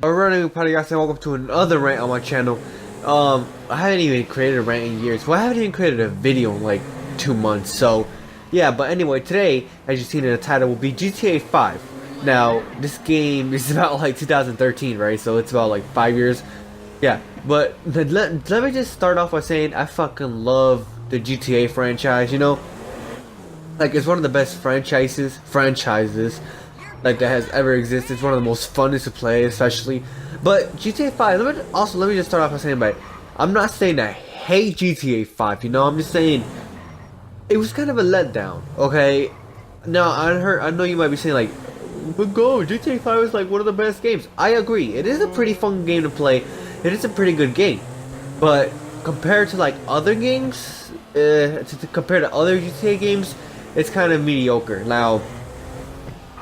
Alright, everybody, guys, and welcome to another rant on my channel. I haven't even created a rant in years. Well, I haven't even created a video in like 2 months. So, yeah. But anyway, today, as you've seen in the title, will be GTA 5. Now, this game is about like 2013, right? So it's about like 5 years. Yeah. But let me just start off by saying I fucking love the GTA franchise. You know, like it's one of the best franchises like that has ever existed. It's one of the most funnest to play, especially. But GTA 5. Let me just start off by saying, I'm not saying I hate GTA 5. You know, I'm just saying it was kind of a letdown. Okay. Now I know you might be saying like, but go, GTA 5 is like one of the best games. I agree. It is a pretty fun game to play. It is a pretty good game. But compared to like other games, compared to other GTA games, it's kind of mediocre. Now,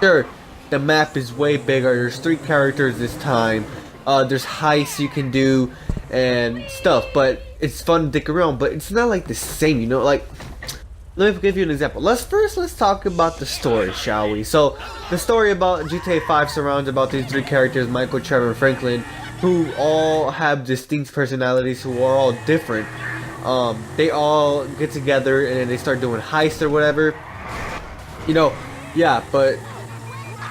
sure, the map is way bigger. There's 3 characters this time. There's heists you can do and stuff, but it's fun to dick around. But it's not like the same, you know. Like, let me give you an example. Let's talk about the story, shall we? So, the story about GTA 5 surrounds about these 3 characters, Michael, Trevor, and Franklin, who all have distinct personalities, who are all different. They all get together and then they start doing heists or whatever. You know, yeah, but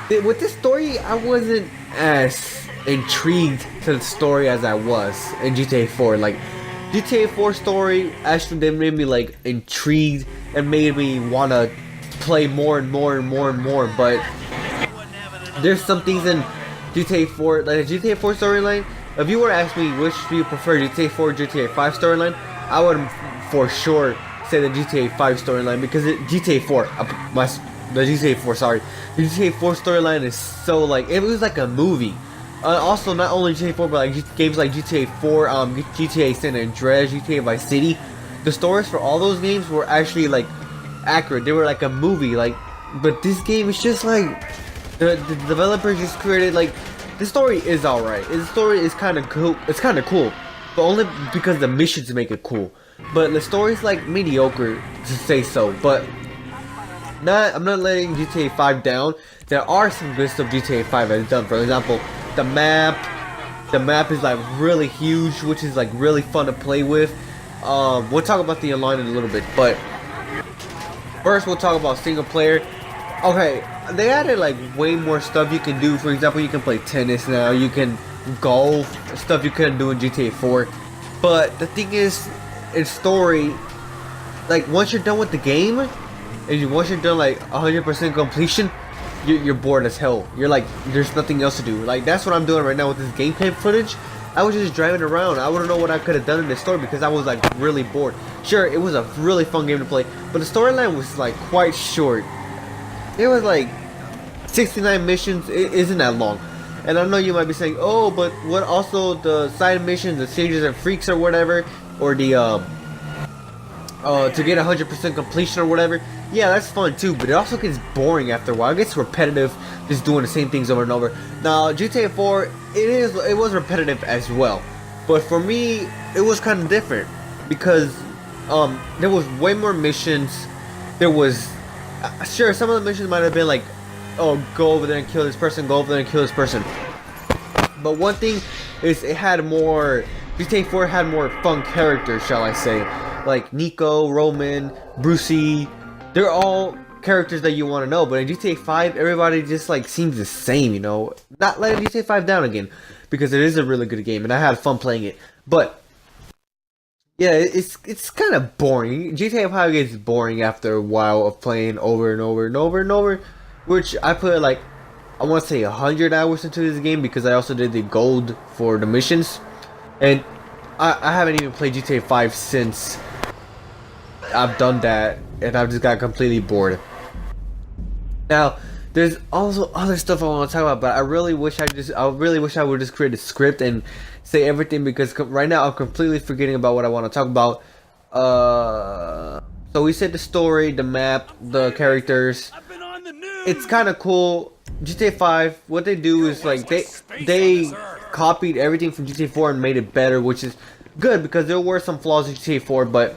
with this story, I wasn't as intrigued to the story as I was in GTA 4. Like, GTA 4 story actually they made me like intrigued and made me wanna play more and more and more and more. But there's some things in GTA 4, like the GTA 4 storyline. If you were to ask me which do you prefer, GTA 4 or GTA 5 storyline, I would for sure say the GTA 5 storyline, because GTA 4, the GTA 4, sorry. The GTA 4 storyline is so like, it was like a movie. Also, not only GTA 4, but like games like GTA 4, GTA San Andreas, GTA Vice City. The stories for all those games were actually like accurate. They were like a movie. Like, but this game is just like the developers just created like, the story is alright. The story is kind of cool. It's kind of cool, but only because the missions make it cool. But the story's like mediocre, to say so. But I'm not letting GTA 5 down. There are some good stuff GTA 5 has done. For example, the map is like really huge, which is like really fun to play with. We'll talk about the online in a little bit, but first we'll talk about single player. Okay, they added like way more stuff you can do. For example, you can play tennis now. You can golf, stuff you couldn't do in GTA 4. But the thing is, in story, like once you're done with the game, and once you're done like 100% completion, you're bored as hell. You're like, there's nothing else to do. Like, that's what I'm doing right now with this gameplay footage. I was just driving around. I wouldn't know what I could have done in the story because I was like really bored. Sure, it was a really fun game to play, but the storyline was like quite short. It was like 69 missions. It isn't that long. And I know you might be saying, oh, but what also the side missions, the Strangers and Freaks or whatever, or the to get 100% completion or whatever. Yeah, that's fun too, but it also gets boring after a while. It gets repetitive, just doing the same things over and over. Now, GTA 4, it was repetitive as well, but for me, it was kind of different because there was way more missions. There was sure, some of the missions might have been like, oh, go over there and kill this person, go over there and kill this person. But one thing is, GTA 4 had more fun characters, shall I say. Like Nico, Roman, Brucey, they're all characters that you want to know. But in GTA 5, everybody just like seems the same, you know. Not letting GTA 5 down again, because it is a really good game and I had fun playing it. But yeah, it's kind of boring. GTA 5 gets boring after a while of playing over and over and over and over. Which I put like, I want to say 100 hours into this game, because I also did the gold for the missions. And I haven't even played GTA 5 since I've done that, and I've just got completely bored. Now, there's also other stuff I want to talk about, but I really wish I would just create a script and say everything, because right now I'm completely forgetting about what I want to talk about. So we said the story, the map, the characters. It's kind of cool. GTA 5, what they do is like they copied everything from GTA 4 and made it better, which is good because there were some flaws in GTA 4, but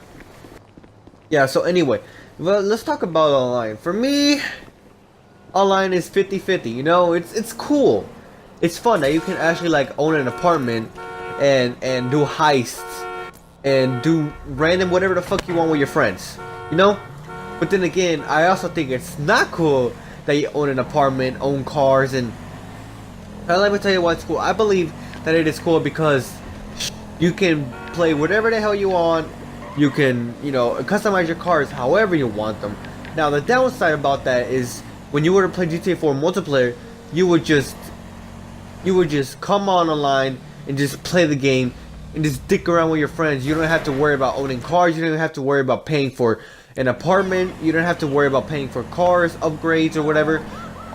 yeah. So anyway, well, let's talk about online. For me, online is 50-50. You know, it's cool. it's fun that you can actually like own an apartment and do heists and do random whatever the fuck you want with your friends, you know. But then again, I also think it's not cool that you own an apartment, own cars, and let me tell you what's cool. I believe that it is cool because you can play whatever the hell you want. You can, you know, customize your cars however you want them. Now, the downside about that is when you were to play GTA 4 multiplayer, you would just come on online and just play the game and just dick around with your friends. You don't have to worry about owning cars. You don't have to worry about paying for an apartment. You don't have to worry about paying for cars, upgrades, or whatever.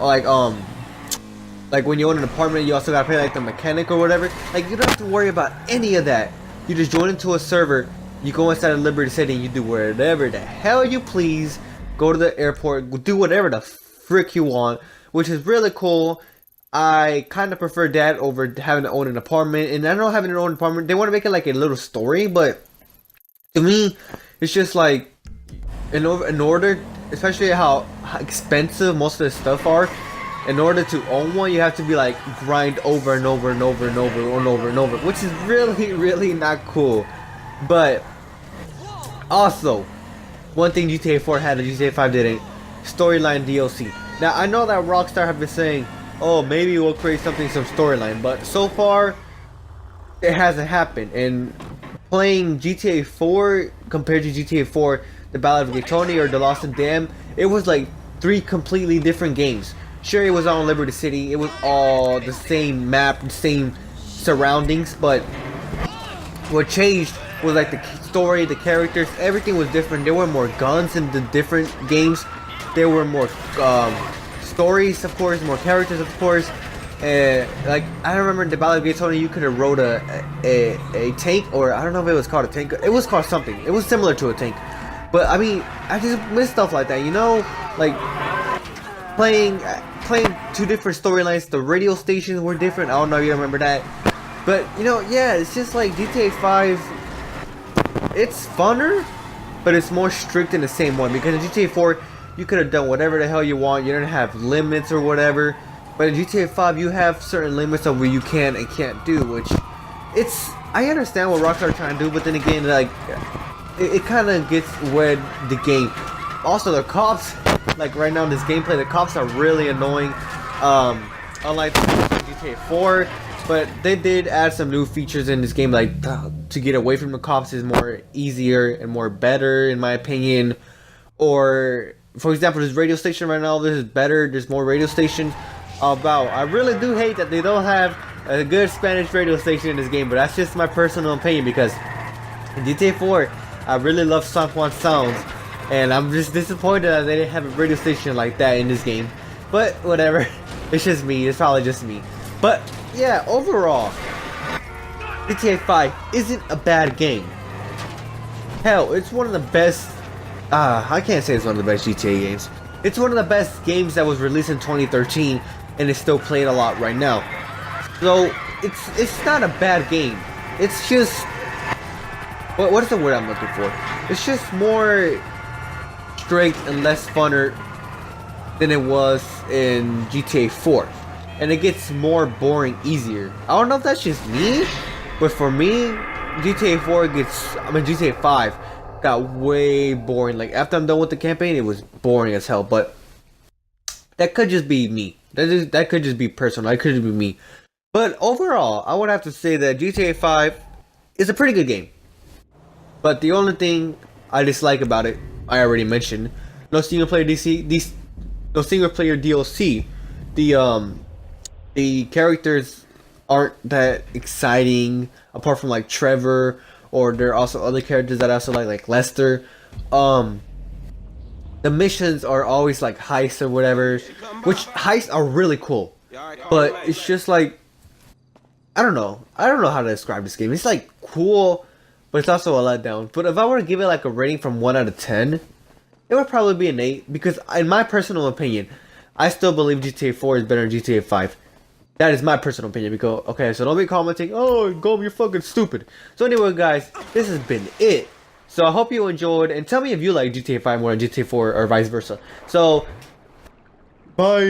Like when you own an apartment, you also gotta pay like the mechanic or whatever. Like you don't have to worry about any of that. You just join into a server. You go inside of Liberty City and you do whatever the hell you please. Go to the airport, do whatever the frick you want, which is really cool. I kind of prefer that over having to own an apartment. And I know having an own apartment, they want to make it like a little story, but to me, it's just like in order, especially how expensive most of the stuff are. In order to own one, you have to be like grind over and over and over and over and over and over, which is really not cool. But also, one thing GTA 4 had that GTA 5 didn't: storyline DLC. Now I know that Rockstar have been saying, oh, maybe we'll create some storyline, but so far it hasn't happened. And playing GTA 4 compared to GTA 4, The Ballad of Gay Tony or The Lost and Damned, it was like 3 completely different games. Sure, it was on Liberty City, it was all the same map, the same surroundings, but what changed was like the story, the characters, everything was different. There were more guns in the different games. There were more stories, of course, more characters, of course. Like I remember in The Ballad of Gay Tony, you could have rode a tank, or I don't know if it was called a tank. It was called something. It was similar to a tank. But I mean, I just miss stuff like that, you know, like playing 2 different storylines. The radio stations were different. I don't know if you remember that. But you know, yeah, it's just like GTA 5. It's funner, but it's more strict in the same one, because in GTA 4 you could have done whatever the hell you want. You didn't have limits or whatever. But in GTA 5 you have certain limits of what you can and can't do, which I understand what Rockstar are trying to do, but then again, like it kind of gets wed the game. Also, the cops, like right now in this gameplay, the cops are really annoying. Unlike GTA 4, but they did add some new features in this game, like to get away from the cops is more easier and more better in my opinion. Or for example, this radio station right now, this is better. There's more radio stations about. I really do hate that they don't have a good Spanish radio station in this game, but that's just my personal opinion, because in GTA 4 I really love San Juan sounds, and I'm just disappointed that they didn't have a radio station like that in this game. But whatever, it's just me. It's probably just me. But yeah, overall, GTA 5 isn't a bad game. Hell, it's one of the best. I can't say it's one of the best GTA games. It's one of the best games that was released in 2013, and it's still played a lot right now. So it's not a bad game. It's just what is the word I'm looking for? It's just more strict and less funner than it was in GTA 4, and it gets more boring easier. I don't know if that's just me, but for me, GTA 5 got way boring. Like after I'm done with the campaign, it was boring as hell. But that could just be me. That could just be personal. That could just be me. But overall, I would have to say that GTA 5 is a pretty good game. But the only thing I dislike about it, I already mentioned. No single player DLC. No single player DLC. The characters aren't that exciting, apart from like Trevor, or there are also other characters that I also like Lester. The missions are always like heists or whatever, which heists are really cool. But it's just like, I don't know how to describe this game. It's like cool, but it's also a letdown. But if I were to give it like a rating from 1 out of 10, it would probably be an 8, because in my personal opinion, I still believe GTA 4 is better than GTA 5. That is my personal opinion. Because okay, so don't be commenting, oh Gob, you're fucking stupid. So anyway guys, this has been it. So I hope you enjoyed, and tell me if you like GTA 5 more than GTA 4 or vice versa. So bye.